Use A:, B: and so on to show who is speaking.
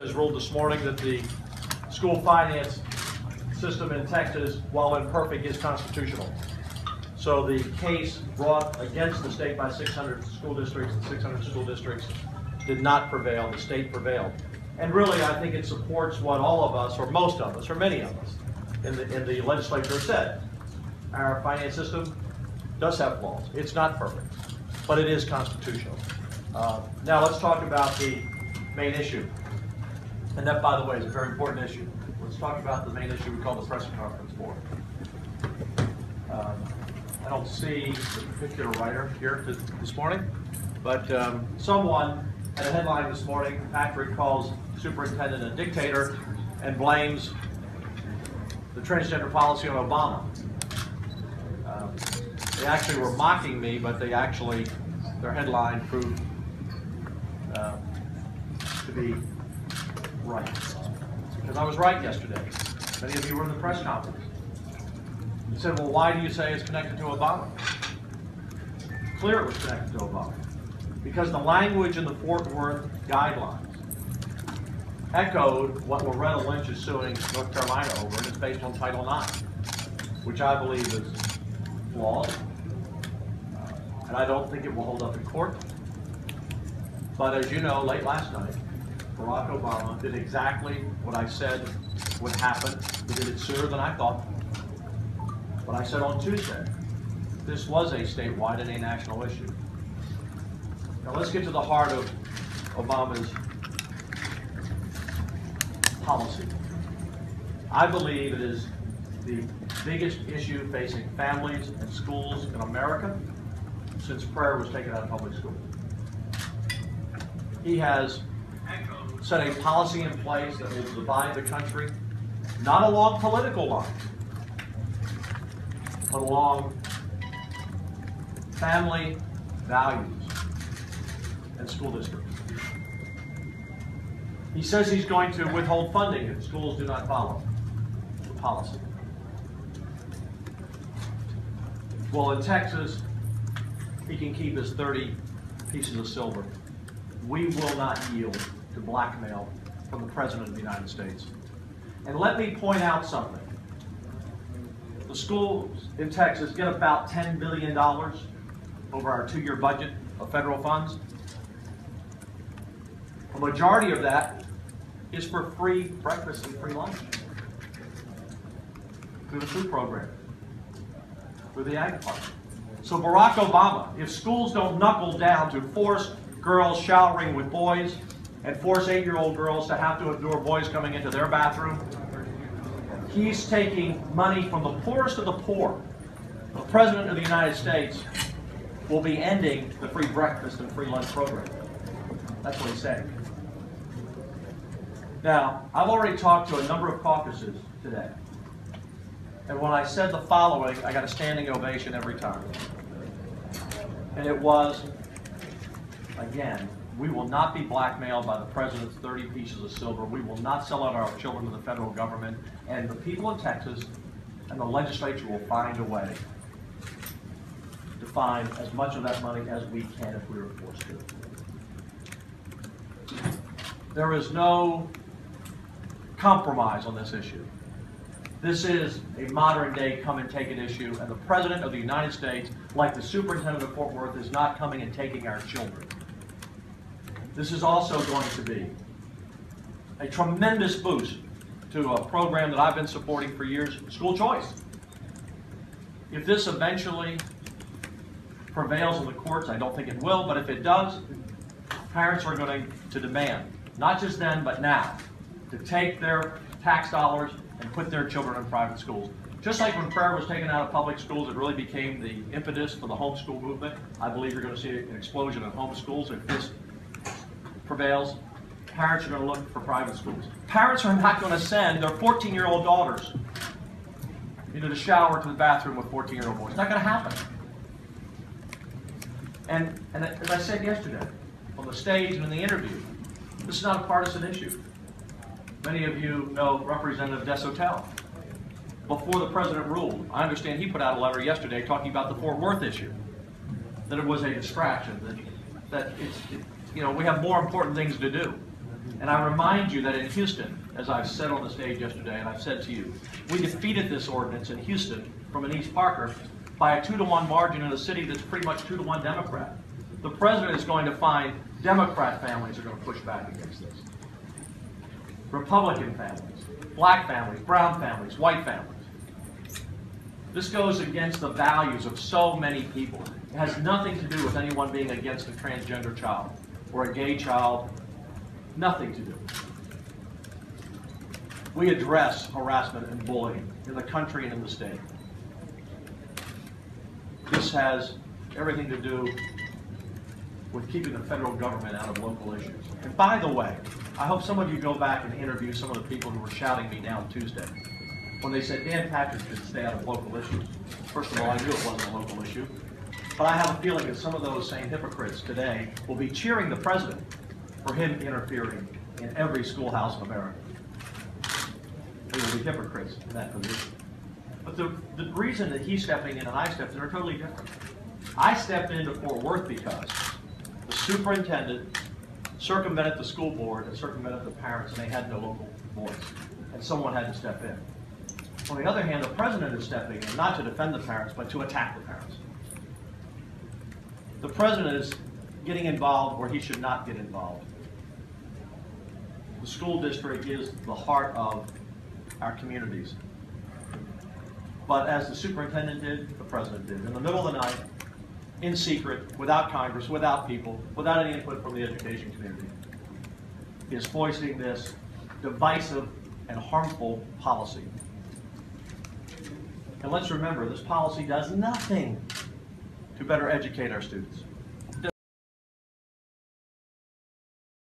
A: Has ruled this morning that the school finance system in Texas, while imperfect, is constitutional. So the case brought against the state by 600 school districts and 600 school districts did not prevail. The state prevailed. And really, I think it supports what all of us, or most of us, or many of us in the legislature said. Our finance system does have flaws. It's not perfect, but it is constitutional. Now let's talk about the main issue. And that, by the way, is a very important issue. Let's talk about the main issue we call the press conference for. I don't see the particular writer here this morning, but someone had a headline this morning. Patrick calls superintendent a dictator and blames the transgender policy on Obama. They actually were mocking me, but they actually, their headline proved to be right. Because I was right yesterday. Many of you were in the press conference. You said, well, why do you say it's connected to Obama? Clear it was connected to Obama. Because the language in the Fort Worth guidelines echoed what Loretta Lynch is suing North Carolina over, and it's based on Title IX, which I believe is flawed. And I don't think it will hold up in court. But as you know, late last night, Barack Obama did exactly what I said would happen. He did it sooner than I thought. But I said on Tuesday, this was a statewide and a national issue. Now let's get to the heart of Obama's policy. I believe it is the biggest issue facing families and schools in America since prayer was taken out of public school. He has set a policy in place that will divide the country, not along political lines, but along family values and school districts. He says he's going to withhold funding if schools do not follow the policy. Well, in Texas, he can keep his 30 pieces of silver. We will not yield to blackmail from the President of the United States. And let me point out something. The schools in Texas get about $10 billion over our 2-year budget of federal funds. A majority of that is for free breakfast and free lunch through the food program, through the ag department. So Barack Obama, if schools don't knuckle down to force girls showering with boys and force 8-year-old girls to have to endure boys coming into their bathroom, he's taking money from the poorest of the poor. The President of the United States will be ending the free breakfast and free lunch program. That's what he's saying. Now, I've already talked to a number of caucuses today. And when I said the following, I got a standing ovation every time. And it was, again, we will not be blackmailed by the President's 30 pieces of silver. We will not sell out our children to the federal government. And the people in Texas and the legislature will find a way to find as much of that money as we can if we were forced to. There is no compromise on this issue. This is a modern-day come-and-take-it issue, and the President of the United States, like the Superintendent of Fort Worth, is not coming and taking our children. This is also going to be a tremendous boost to a program that I've been supporting for years, school choice. If this eventually prevails in the courts, I don't think it will, but if it does, parents are going to demand, not just then, but now, to take their tax dollars and put their children in private schools. Just like when prayer was taken out of public schools, it really became the impetus for the homeschool movement. I believe you're going to see an explosion of homeschools if this prevails. Parents are going to look for private schools. Parents are not going to send their 14-year-old daughters into the shower to the bathroom with 14-year-old boys. It's not going to happen. And as I said yesterday on the stage and in the interview, this is not a partisan issue. Many of you know Representative Desotel. Before the President ruled, I understand he put out a letter yesterday talking about the Fort Worth issue, that it was a distraction, that we have more important things to do. And I remind you that in Houston, as I've said on the stage yesterday, and I've said to you, we defeated this ordinance in Houston from an East Parker by a 2-to-1 margin in a city that's pretty much 2-to-1 Democrat. The president is going to find Democrat families are going to push back against this. Republican families, black families, brown families, white families. This goes against the values of so many people. It has nothing to do with anyone being against a transgender child or a gay child. Nothing to do. We address harassment and bullying in the country and in the state. This has everything to do with keeping the federal government out of local issues. And by the way, I hope some of you go back and interview some of the people who were shouting me down Tuesday when they said Dan Patrick should stay out of local issues. First of all, I knew it wasn't a local issue. But I have a feeling that some of those same hypocrites today will be cheering the president for him interfering in every schoolhouse in America. They will be hypocrites in that position. But the reason that he's stepping in and I stepped in are totally different. I stepped into Fort Worth because the superintendent circumvented the school board and circumvented the parents, and they had no local voice. And someone had to step in. On the other hand, the president is stepping in not to defend the parents, but to attack the parents. The president is getting involved where he should not get involved. The school district is the heart of our communities. But as the superintendent did, the president did. In the middle of the night, in secret, without Congress, without people, without any input from the education community, is foisting this divisive and harmful policy. And let's remember, this policy does nothing to better educate our students.